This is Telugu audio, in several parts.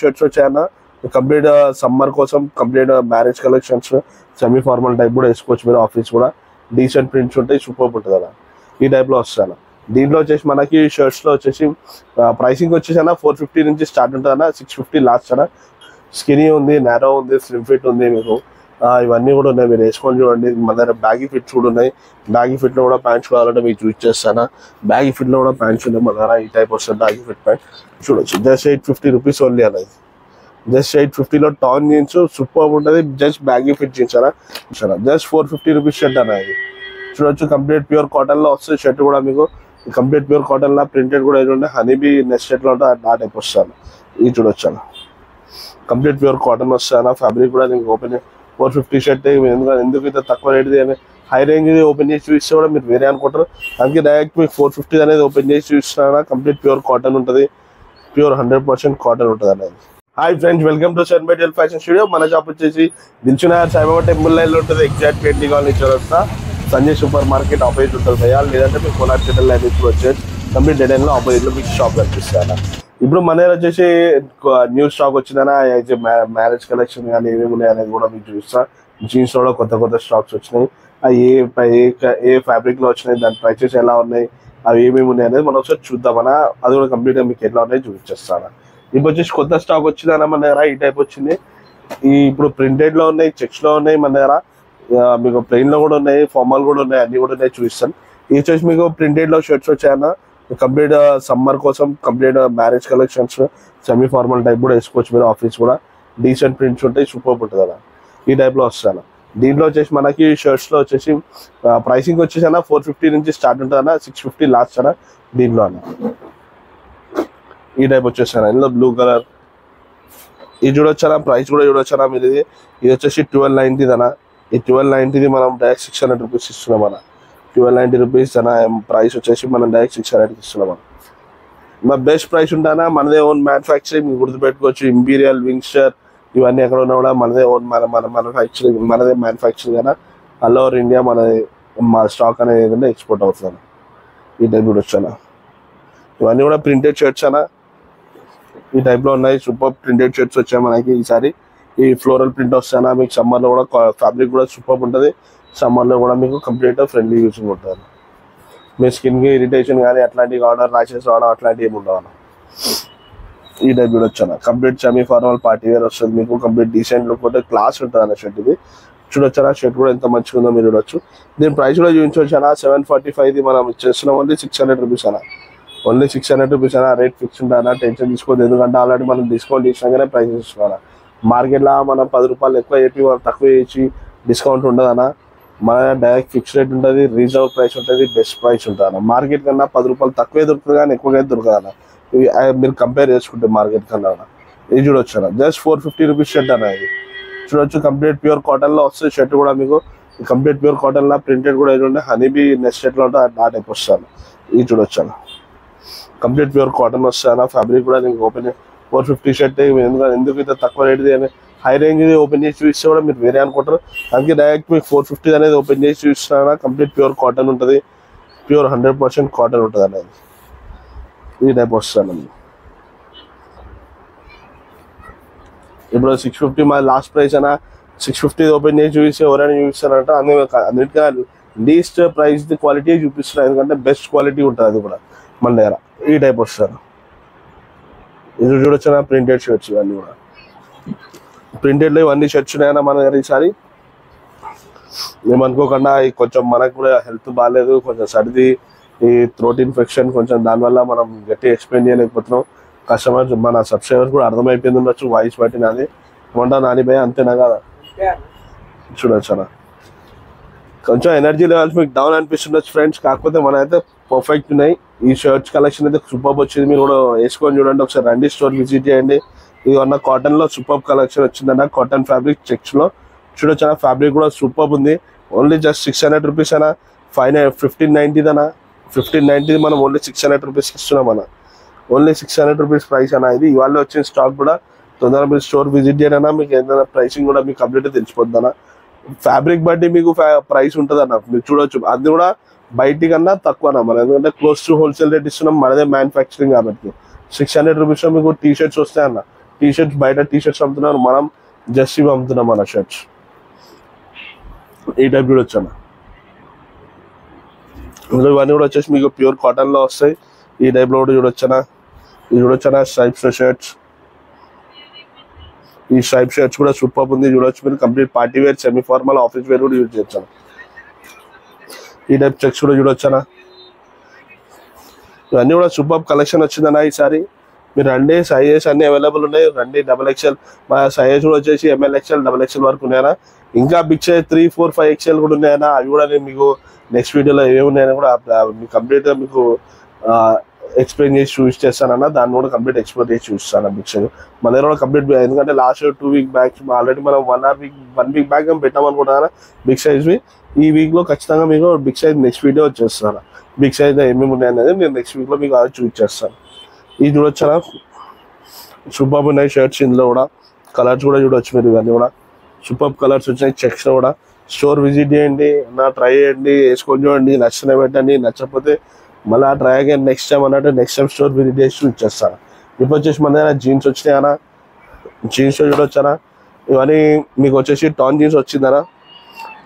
షర్ట్స్ వచ్చాయన్న కంప్లీట్ సమ్మర్ కోసం complete marriage collections semi formal type కూడా వేసుకోవచ్చు మీరు. ఆఫీస్ కూడా డీసెంట్ ప్రింట్స్ ఉంటాయి, సూపర్ ఉంటుంది అన్న. ఈ టైప్లో వస్తాను. దీంట్లో వచ్చేసి మనకి షర్ట్స్లో వచ్చేసి ప్రైసింగ్ వచ్చేసి అన్న 450 నుంచి స్టార్ట్ ఉంటుంది అన్న, 650 లాస్ట్ అన్న. స్కినీ ఉంది, నారో ఉంది, స్లిమ్ ఫిట్ ఉంది మీకు. ఇవన్నీ కూడా ఉన్నాయి, మీరు వేసుకొని చూడండి. మన దగ్గర బ్యాగీ ఫిట్స్ కూడా ఉన్నాయి. బ్యాగీ ఫిట్లో కూడా ప్యాంట్స్ కావాలంటే మీకు చూస్ చేస్తాను. బ్యాగీ ఫిట్లో కూడా ప్యాంట్స్ ఉన్నాయి మన దగ్గర. ఈ టైప్ వస్తుంది బ్యాగీ ఫిట్ ప్యాంట్ చూడొచ్చు. జస్ట్ 850 రూపీస్ ఓన్లీ అనేది. జస్ట్ 850లో టాన్ జీన్స్ సూపర్ ఉంటుంది. జస్ట్ బ్యాగీ ఫిట్ జీన్స్ అన్న. జస్ట్ 450 రూపీస్ షర్ట్ అన్న. ఇది చూడొచ్చు. కంప్లీట్ ప్యూర్ కాటన్లో వస్తుంది షర్ట్ కూడా మీకు. కంప్లీట్ ప్యూర్ కాటన్లో ప్రింటెడ్ కూడా ఏదో హనీబీ నెక్స్ట్ షర్ట్లో ఉంటే ఆ టైప్ వస్తాను. ఇది చూడొచ్చు అన్న. కంప్లీట్ ప్యూర్ కాటన్ వస్తాను. ఫ్యాబ్రిక్ కూడా మీకు ఓపెన్ 450 షర్ట్ ఎందుకు ఇంత తక్కువ రేట్ది అని హై రేంజ్ ఓపెన్ చేసి చూస్తే కూడా మీరు వేరే అనుకుంటారు. అందుకే డైరెక్ట్ మీకు 450 అనేది ఓపెన్ చేసి చూస్తున్నా. కంప్లీట్ ప్యూర్ కాటన్ ఉంటుంది, ప్యూర్ 100% కాటన్ ఉంటుంది అనేది. హాయ్ ఫ్రెండ్స్, వెల్కమ్ టు సెన్బైటల్ ఫ్యాషన్ స్టూడియో. మన షాప్ వచ్చేసి దిల్సుఖ్నగర్ సాయిబాబా టెంపుల్ లైన్లో ఉంటుంది. ఎగ్జాక్ట్ పెయింటింగ్ కాలనీ చౌరస్తా సంజయ్ సూపర్ మార్కెట్ ఆపోజిట్ ఉంటుంది భయ్యాలి. లేదంటే మీకు కోలార్ సెటిల్ లైన్ ఇప్పుడు వచ్చేసి కంప్లీట్ డెడైన్లో ఆపోజిట్లో మీకు షాప్ కనిపిస్తాను. ఇప్పుడు మన దగ్గర వచ్చేసి న్యూ స్టాక్ వచ్చిందనా, మ్యారేజ్ కలెక్షన్ కానీ ఏమేమి ఉన్నాయి అనేది కూడా మీకు చూస్తా. జీన్స్ కూడా కొత్త స్టాక్స్ వచ్చినాయి. అవి ఏ ఫ్యాబ్రిక్లో వచ్చినాయి, దాని ప్రైసెస్ ఎలా ఉన్నాయి, అవి ఏమేమి ఉన్నాయి అనేది మనం ఒకసారి చూద్దామన్నా. అది కూడా కంప్లీట్గా మీకు ఎట్లా ఉన్నాయి చూపించేస్తాను. ఇప్పుడు వచ్చేసి కొత్త స్టాక్ వచ్చిందన్న మన దగ్గర. ఈ టైప్ వచ్చింది. ఇప్పుడు ప్రింటెడ్లో ఉన్నాయి, చెక్స్లో ఉన్నాయి మన దగ్గర. మీకు ప్లెయిన్లో కూడా ఉన్నాయి, ఫార్మల్ కూడా ఉన్నాయి, అన్నీ కూడా ఉన్నాయి చూపిస్తాను. ఇది వచ్చేసి మీకు ప్రింటెడ్లో షర్ట్స్ వచ్చాయన్న. కంప్లీట్ సమ్మర్ కోసం complete marriage collections semi formal type కూడా వేసుకోవచ్చు మీరు. ఆఫీస్ కూడా డీసెంట్ ప్రింట్స్ ఉంటాయి, సూపర్ ఉంటుంది అన్న. ఈ టైప్లో వస్తాను. దీంట్లో వచ్చేసి మనకి షర్ట్స్లో వచ్చేసి ప్రైసింగ్ వచ్చేసి అన్న 450 నుంచి స్టార్ట్ ఉంటుంది అన్న, 650 లాస్ట్ అన్న. దీంట్లో అన్న ఈ టైప్ వచ్చేసాను. ఇందులో బ్లూ కలర్ ఇది చూడొచ్చానా, ప్రైస్ కూడా చూడొచ్చానా మీరు. ఇది వచ్చేసి 1290 అన్న. ఈ 1290 మనం డైరెక్ట్ 600 రూపీస్ ఇస్తున్నాం అన్న. 1290 రూపీస్ అన్న ప్రైస్ వచ్చేసి మనం డైరెక్ట్ 600కి ఇస్తున్నాం అన్న. మా బెస్ట్ ప్రైస్ ఉంటానా, మనదే ఓన్ మ్యానుఫ్యాక్చరింగ్. మీరు గుర్తుపెట్టుకోవచ్చు. ఇంపీరియల్, వింగ్స్టర్ ఇవన్నీ ఎక్కడ ఉన్నా కూడా మనదే ఓన్ మ్యానుఫ్యాక్చరింగ్, మనదే మ్యానుఫ్యాక్చరింగ్ అన్న. ఆల్ ఓవర్ ఇండియా మనది మా స్టాక్ అనేది ఏదంటే ఎక్స్పోర్ట్ అవుతుంది. ఈ టైప్ కూడా వచ్చానా. ఇవన్నీ కూడా ప్రింటెడ్ షర్ట్స్ అన్న. ఈ టైప్లో ఉన్నాయి. సూపర్ ప్రింటెడ్ షర్ట్స్ వచ్చాయి మనకి ఈసారి. ఈ ఫ్లోరల్ ప్రింట్ వస్తానా మీకు. సమ్మర్లో కూడా ఫ్యాబ్రిక్ కూడా సూపర్ ఉంటుంది. సమ్మర్లో కూడా మీకు కంప్లీట్ ఫ్రెండ్లీ యూజింగ్ ఉంటుంది. మీ స్కిన్కి ఇరిటేషన్ కానీ అట్లాంటివి కావడం, ర్యాషెస్ రావడం అట్లాంటివి ఏమి ఉండవు. ఈ టైప్ కూడా వచ్చాను. Complete semi formal party wear వస్తుంది మీకు. కంప్లీట్ డీసెంట్ లుక్ ఉంటే క్లాస్ ఉంటుంది అన్న షర్ట్. ఇది చూడొచ్చానా, షర్ట్ కూడా ఎంత మంచిగా ఉందో మీరు చూడొచ్చు. దీని ప్రైస్ కూడా చూపించవచ్చానా. 745 మనం ఇచ్చేస్తున్నాం. ఓన్లీ 600 రూపీస్ అన్న. ఓన్లీ 600 రూపీస్ అన్న. రేట్ ఫిక్స్ ఉంటానా, టెన్షన్ తీసుకోవద్దు. ఎందుకంటే ఆల్రెడీ మనం డిస్కౌంట్ ఇచ్చినాకనే ప్రైస్ ఇస్తున్నాం. మార్కెట్లో మనం 10 రూపాయలు ఎక్కువ చెప్పి మనం తక్కువ చేసి డిస్కౌంట్ ఉండదన్న. మన డైరెక్ట్ ఫిక్స్ రేట్ ఉంటుంది, రీజనబుల్ ప్రైస్ ఉంటుంది, బెస్ట్ ప్రైస్ ఉంటుంది అన్న. మార్కెట్ కన్నా 10 రూపాయలు తక్కువే దొరుకుతుంది కానీ ఎక్కువగా దొరకదు అన్న. మీరు కంపేర్ చేసుకుంటే మార్కెట్ కన్నా అన్న. ఇది చూడొచ్చు అన్న. జస్ట్ 450 రూపీస్ షర్ట్ అన్న. ఇది చూడొచ్చు. కంప్లీట్ ప్యూర్ కాటన్లో వస్తుంది షర్ట్ కూడా మీకు. కంప్లీట్ ప్యూర్ కాటన్లో ప్రింటెడ్ కూడా ఏదో హనీబీ నెక్స్ట్ షర్ట్లో ఉంటే ఆ టైప్ వస్తాను. ఇది చూడొచ్చు అన్న. కంప్లీట్ ప్యూర్ కాటన్ వస్తాను. ఫ్యాబ్రిక్ కూడా మీకు ఓపెన్ 450 షర్ట్ ఎందుకు ఇంత తక్కువ రేట్ది అని హై రేంజ్ ఓపెన్ చేసి చూస్తే కూడా మీరు వేరే అనుకుంటారు. అందుకే డైరెక్ట్ మీకు 450 అనేది ఓపెన్ చేసి చూస్తున్నా. కంప్లీట్ ప్యూర్ కాటన్ ఉంటుంది, ప్యూర్ 100% కాటన్ ఉంటుంది అనేది. ఈ టైప్ వస్తాను. ఇప్పుడు 650 మా లాస్ట్ ప్రైస్ అన్న. 650 ఓపెన్ చేసి చూపిస్తే ఎవరైనా చూపిస్తారంట. అన్నిటికీ లీస్ట్ ప్రైస్ క్వాలిటీ చూపిస్తున్నారు. ఎందుకంటే బెస్ట్ క్వాలిటీ ఉంటుంది అది కూడా మన దగ్గర. ఈ టైప్ వస్తాను. ఇది చూడొచ్చిన ప్రింటెడ్ షర్ట్స్. ఇవన్నీ కూడా ప్రింటెడ్లో ఇవన్నీ షర్ట్స్ ఉన్నాయన్న మన దగ్గర ఈసారి. ఏమనుకోకుండా కొంచెం మనకు కూడా హెల్త్ బాగాలేదు, కొంచెం సర్ది, ఈ థ్రోట్ ఇన్ఫెక్షన్ కొంచెం, దానివల్ల మనం గట్టి ఎక్స్ప్లెయిన్ చేయలేకపోతున్నాం. కస్టమర్స్ మన సబ్స్క్రైబర్స్ కూడా అర్థమైపోయింది ఉండొచ్చు వాయిస్ బట్టి. నాది ఏమంటా నాని భయ అంతేనా కదా. చూడొచ్చనా కొంచెం ఎనర్జీ లెవెల్స్ మీకు డౌన్ అనిపిస్తుండొచ్చు ఫ్రెండ్స్. కాకపోతే మన అయితే పర్ఫెక్ట్ ఉన్నాయి. ఈ షర్ట్స్ కలెక్షన్ అయితే సూపర్ వచ్చింది. మీరు కూడా వేసుకొని చూడండి. ఒకసారి రండి, స్టోర్ విజిట్ చేయండి. ఇది అన్న కాటన్లో సూపర్ కలెక్షన్ వచ్చిందన్న. కాటన్ ఫ్యాబ్రిక్ చెక్స్లో చూడొచ్చు అన్న. ఫ్యాబ్రిక్ కూడా సూపర్ ఉంది. ఓన్లీ జస్ట్ 600 రూపీస్ అన్న. 1590 అన్న. 1590 మనం ఓన్లీ 600 రూపీస్కి ఇస్తున్నాం అన్న. ఓన్లీ 600 రూపీస్ ప్రైస్ అన్న. ఇది ఇవాళ వచ్చిన స్టాక్ కూడా. తొందరగా మీరు స్టోర్ విజిట్ చేయడం అన్న. మీకు ఏదైనా ప్రైసింగ్ కూడా మీకు కంప్లీట్గా తెలిసిపోద్ది అన్న. ఫ్యాబ్రిక్ బట్టి మీకు ప్రైస్ ఉంటుంది అన్న. మీరు చూడొచ్చు. అది కూడా బయటి కన్నా తక్కువ అన్న మనం. ఎందుకంటే క్లోజ్ టు హోల్సేల్ రేట్ ఇస్తున్నాం. మనదే మ్యానుఫ్యాక్చరింగ్ కాబట్టి 600 రూపీస్లో మీకు టీ షర్ట్స్ వస్తాయి అన్న. టీ షర్ట్స్ బయట టీ షర్ట్స్ అమ్ముతున్నారు, మనం జస్ట్ ఇవి అమ్ముతున్నాం మన షర్ట్స్. ఈ టైప్ చూడొచ్చు అన్న. ఇందులో ఇవన్నీ కూడా వచ్చేసి మీకు ప్యూర్ కాటన్లో వస్తాయి. ఈ టైప్లో కూడా చూడొచ్చనా. ఇది చూడొచ్చనా స్ట్రైప్స్ షర్ట్స్. ఈ స్ట్రైప్ షర్ట్స్ కూడా సూపర్ ఉంది చూడొచ్చు మీరు. Complete party wear, semi formal, office wear కూడా యూజ్ చేయొచ్చు. ఈ టైప్ చెక్స్ కూడా చూడొచ్చనా. ఇవన్నీ కూడా సూపర్ కలెక్షన్ వచ్చిందన్న ఈసారి. మీరు రండి, సైజెస్ అన్ని అవైలబుల్ ఉన్నాయి. రండి. XXL మా సైజెస్ కూడా వచ్చేసి ML XL XXL వరకు ఉన్నాయన్నా. ఇంకా బిగ్ సైజ్ 3, 4, 5 XL కూడా ఉన్నాయన్నా. అవి కూడా నేను మీకు నెక్స్ట్ వీడియోలో ఏమి ఉన్నాయని కూడా కంప్లీట్గా మీకు ఎక్స్ప్లెయిన్ చేసి చూస్ చేస్తానన్నా. దాన్ని కూడా కంప్లీట్ ఎక్స్ప్లోర్ చేసి చూస్తాను బిగ్ సైజ్. మన దగ్గర కూడా కంప్లీట్, ఎందుకంటే లాస్ట్ 2 వీక్ బ్యాక్ ఆల్రెడీ మనం 1 వీక్ బ్యాక్ పెట్టామనుకుంటున్నా బిగ్ సైజ్వి. ఈ వీక్లో ఖచ్చితంగా మీకు బిగ్ సైజ్ నెక్స్ట్ వీడియో వచ్చేస్తాను. బిగ్ సైజ్ ఏమేమి ఉన్నాయనేది నేను నెక్స్ట్ వీక్లో మీకు అది చూపించేస్తాను. ఇది చూడొచ్చా సూపర్ ఉన్నాయి షర్ట్స్. ఇందులో కూడా కలర్స్ కూడా చూడొచ్చు మీరు. ఇవన్నీ కూడా సూపర్ కలర్స్ వచ్చినాయి. చెక్స్ కూడా స్టోర్ విజిట్ చేయండి, ట్రై చేయండి, వేసుకొని చూడండి, నచ్చినా పెట్టండి, నచ్చకపోతే మళ్ళీ ట్రై అగైన్ నెక్స్ట్ టైం అన్నట్టు నెక్స్ట్ టైం స్టోర్ విజిట్ చేసి చూపించేస్తాను. ఇప్పుడు వచ్చేసి మన దగ్గర జీన్స్ వచ్చినాయి అన్న. జీన్స్ చూడొచ్చానా. ఇవన్నీ మీకు వచ్చేసి టాన్ జీన్స్ వచ్చిందనా.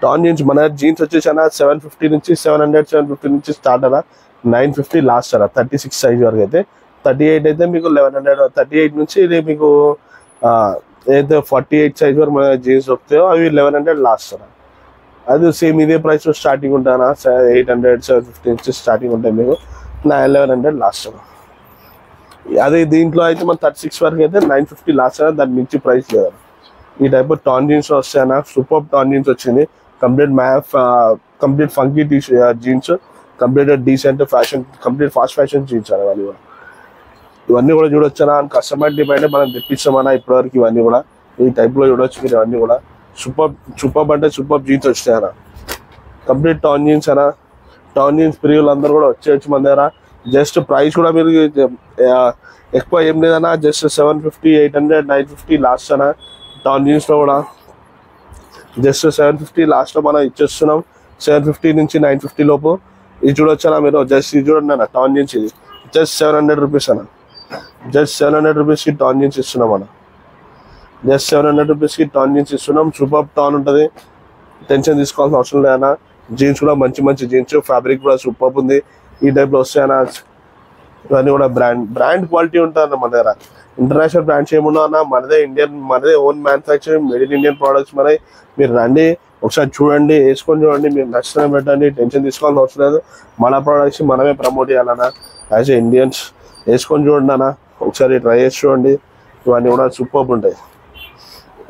టాన్ జీన్స్ మన జీన్స్ వచ్చేసి అన్న 750 నుంచి 700, 750 నుంచి స్టార్ట్ అన్న. 950 లాస్ట్ అన్న. 36 సైజ్ వరకు అయితే. 38 అయితే మీకు 1100. 38 నుంచి ఇది మీకు ఏదైతే 48 సైజ్ వరకు మన జీన్స్ దొరుకుతాయో అవి 1100 లాస్ట్ అన్న. అది సేమ్ ఇదే ప్రైస్ స్టార్టింగ్ ఉంటానా. 800, 750 నుంచి స్టార్టింగ్ ఉంటాయి మీకు. 1100 లాస్ట్ అన్న. అదే దీంట్లో అయితే మన 36 వరకు అయితే 950 లాస్ట్ అన్న. దాని మించి ప్రైస్ లేదన్న. ఈ టైప్ టాన్ జీన్స్ వస్తాయన్న. సూపర్ టాన్ జీన్స్ వచ్చింది. Complete funky jeans, complete decent fashion, complete fast fashion jeans అన్న. ఇవన్నీ కూడా చూడొచ్చనా. కస్టమర్ డిమాండ్ మనం తెప్పిస్తామన్నా ఇప్పటివరకు. ఇవన్నీ కూడా ఈ టైప్లో చూడొచ్చు మీరు. ఇవన్నీ కూడా సూపర్ అంటే సూపర్ జీన్స్ వచ్చినాయన్న. కంప్లీట్ టాన్ జీన్స్ అన్న. టాన్ జీన్స్ ప్రియులు అందరూ కూడా వచ్చేయచ్చు మన దగ్గర. జస్ట్ ప్రైస్ కూడా మీరు ఎక్కువ ఏం లేదన్నా. జస్ట్ 750, 800, 950 లాస్ట్ అన్న. టాన్ జీన్స్లో కూడా జస్ట్ 750 లాస్ట్లో మనం ఇచ్చేస్తున్నాం. 750 నుంచి 950 లోపు. ఇది చూడొచ్చనా మీరు. జస్ట్ ఇది చూడండి అన్న. టాన్ జీన్స్ ఇది జస్ట్ 700 రూపీస్ అన్న. జస్ట్ 700 రూపీస్కి టాన్ జీన్స్ ఇస్తున్నాం అన్న. జస్ట్ 700 రూపీస్కి టాన్ జీన్స్ ఇస్తున్నాం. సూపర్ టాన్ ఉంటుంది, టెన్షన్ తీసుకోవాల్సిన అవసరం లేదన్నా. జీన్స్ కూడా మంచి జీన్స్, ఫ్యాబ్రిక్ కూడా సూపర్ ఉంది. ఈ టైప్లో వస్తాయన్నా. ఇవన్నీ కూడా బ్రాండ్ క్వాలిటీ ఉంటుంది మన దగ్గర. ఇంటర్నేషనల్ బ్రాండ్స్ ఏమున్నా అన్న, మనదే own manufacturing, made in Indian products మనవి. మీరు రండి, ఒకసారి చూడండి, వేసుకొని చూడండి, మీరు నచ్చిన పెట్టండి, టెన్షన్ తీసుకోవాల్సిన అవసరం లేదు. మన ప్రోడక్ట్స్ మనమే ప్రమోట్ చేయాలన్నా. యాజ్ ఏ ఇండియన్స్ వేసుకొని చూడండి అన్న. ఒకసారి ట్రై చేసి చూడండి. ఇవన్నీ కూడా సూపర్ ఉంటాయి.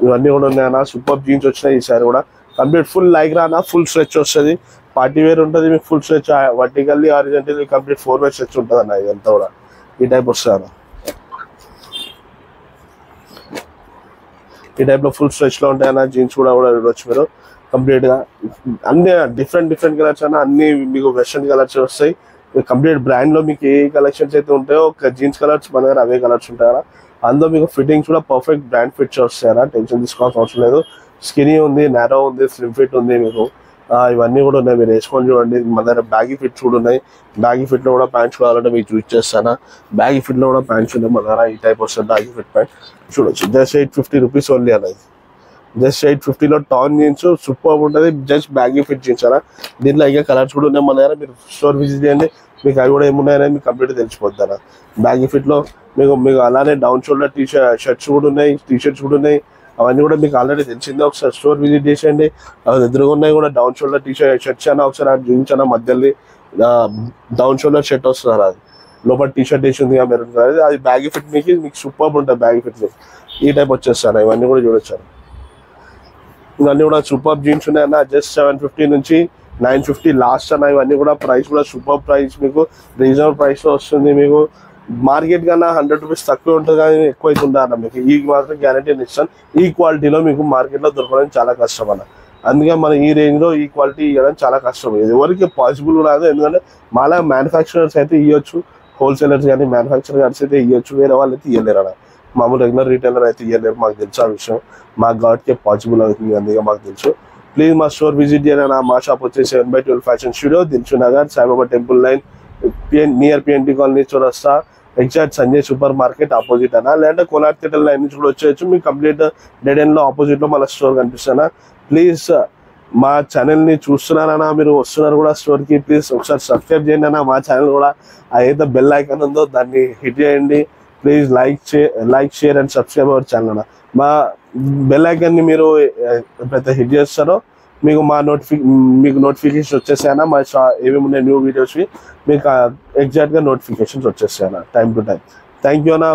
ఇవన్నీ కూడా ఉన్నాయన్న. సూపర్ జీన్స్ వచ్చినాయి ఈసారి కూడా. కంప్లీట్ ఫుల్ లైక్రా అన్న. ఫుల్ స్ట్రెచ్ వస్తుంది. పార్టీ వేర్ ఉంటుంది మీకు. Full stretch vertically, horizontally complete 4 వే స్ట్రెచ్ ఉంటుంది అన్న. ఇదంతా కూడా ఈ టైప్ వస్తుంది అన్న. ఈ టైప్లో ఫుల్ స్ట్రెచ్లో ఉంటాయన్న. జీన్స్ కూడా చూడవచ్చు మీరు. కంప్లీట్గా అన్ని డిఫరెంట్ కలర్స్ అన్న. అన్ని మీకు వెస్ట్రన్ కలర్స్ వస్తాయి. కంప్లీట్ బ్రాండ్లో మీకు ఏ కలెక్షన్స్ అయితే ఉంటాయో ఒక జీన్స్ కలర్స్ మన దగ్గర అవే కలర్స్ ఉంటాయన్నా. అందులో మీకు ఫిట్టింగ్స్ కూడా పర్ఫెక్ట్ బ్రాండ్ ఫిట్స్ వస్తాయన్నా. టెన్షన్ తీసుకోవాల్సిన అవసరం లేదు. స్కినీ ఉంది, నారో ఉంది, స్లిమ్ ఫిట్ ఉంది మీకు. ఇవన్నీ కూడా ఉన్నాయి. మీరు వేసుకొని చూడండి. మన దగ్గర బ్యాగీ ఫిట్స్ కూడా ఉన్నాయి. బ్యాగీ ఫిట్లో కూడా ప్యాంట్స్ కావాలంటే మీకు చూస్ చేస్తాను. బ్యాగీ ఫిట్లో కూడా ప్యాంట్స్ ఉన్నాయి మన దగ్గర. ఈ టైప్ వస్తుంది బ్యాగీ ఫిట్ ప్యాంట్ చూడొచ్చు. జస్ట్ 850 రూపీస్ ఓన్లీ అనేది. జస్ట్ 850లో టాన్ జీన్స్ సూపర్ ఉంటుంది. జస్ట్ బ్యాగీ ఫిట్ జీన్స్ అన్న. దీంట్లో ఇంకా కలర్స్ కూడా ఉన్నాయి మన దగ్గర. మీరు స్టోర్ విజిట్ చేయండి, మీకు అవి కూడా ఏమున్నాయనేది మీకు కంప్లీట్గా తెలిసిపోద్ది అన్న. బ్యాగీ ఫిట్లో మీకు అలానే డౌన్ షోల్డర్ షర్ట్స్ కూడా ఉన్నాయి, టీషర్ట్స్ కూడా ఉన్నాయి. అవన్నీ కూడా మీకు ఆల్రెడీ తెలిసిందే. ఒకసారి స్టోర్ విజిట్ చేసేయండి. అవి ఎదురుగా ఉన్నాయి కూడా. డౌన్ షోల్డర్ షర్ట్స్ అన్న. ఒకసారి అది చూపించాను. మధ్యలో డౌన్ షోల్డర్ షర్ట్ వస్తుంది అన్న. అది లోపల టీషర్ట్ వేసి ఉంది మెరూన్ కలర్. అది బ్యాగీ ఫిట్ మీకు సూపర్ ఉంటుంది. బ్యాగీ ఫిట్ ఈ టైప్ వచ్చేస్తాను. ఇవన్నీ కూడా చూడొచ్చాను. ఇవన్నీ కూడా సూపర్ జీన్స్ ఉన్నాయన్న. జస్ట్ 750 నుంచి 950 లాస్ట్ అన్న. ఇవన్నీ కూడా ప్రైస్ కూడా సూపర్ ప్రైస్, మీకు రీజనబుల్ ప్రైస్లో వస్తుంది. మీకు మార్కెట్ కన్నా 100 రూపీస్ తక్కువ ఉంటుంది, కానీ ఎక్కువ అవుతుంది అన్న. మీకు ఈ మాత్రం గ్యారంటీ ఇస్తాను. ఈ క్వాలిటీలో మీకు మార్కెట్లో దొరకడం చాలా కష్టం అన్న. అందుకే మన ఈ రేంజ్లో ఈ క్వాలిటీ ఇవ్వడం చాలా కష్టం. ఎవరికి పాసిబుల్ రాదు. ఎందుకంటే మాలా మ్యానుఫ్యాక్చరర్స్ అయితే ఇవ్వచ్చు, హోల్సేలర్స్ కానీ మ్యానుఫ్యాక్చరర్స్ అయితే ఇవ్వచ్చు. వేరే వాళ్ళు అయితే ఇవ్వలేరు అన్న. మామూలు రెగ్యులర్ రిటైలర్ అయితే ఇవ్వలేరు. మాకు తెలుసు ఆ విషయం. మాకు కాబట్టి పాసిబుల్ అవుతుంది, అందుకే మాకు తెలుసు. ప్లీజ్ మా స్టోర్ విజిట్ చేయాలి. మా షాప్ వచ్చేసి 7/12 fashion studio, Dilsukhnagar, Saibaba temple line, near PNT colony చౌరస్తా, exact Sanjay super market opposite అన్న, లేదంటే కోనార్క్ థియేటర్ లైన్ నుంచి కూడా వచ్చేయచ్చు. మీకు కంప్లీట్ డెడ్ ఎండ్ లో ఆపోజిట్ లో మన స్టోర్ కనిపిస్తానా. ప్లీజ్ మా ఛానల్ని చూస్తున్నారన్నా, మీరు వస్తున్నారు కూడా స్టోర్కి, ప్లీజ్ ఒకసారి సబ్స్క్రైబ్ చేయండి అన్న. మా ఛానల్ కూడా ఏదైతే బెల్ ఐకాన్ ఉందో దాన్ని హిట్ చేయండి. Please like share and subscribe our channel అన్న. మా బెల్ ఐకాన్ని మీరు ఎప్పుడైతే హిట్ చేస్తారో మీకు మీకు నోటిఫికేషన్ వచ్చేసాయన్నా. మా ఏమేమి ఉన్నాయి న్యూ వీడియోస్వి మీకు ఎగ్జాక్ట్గా నోటిఫికేషన్స్ వచ్చేసాయన్నా time to time. Thank you అన్న.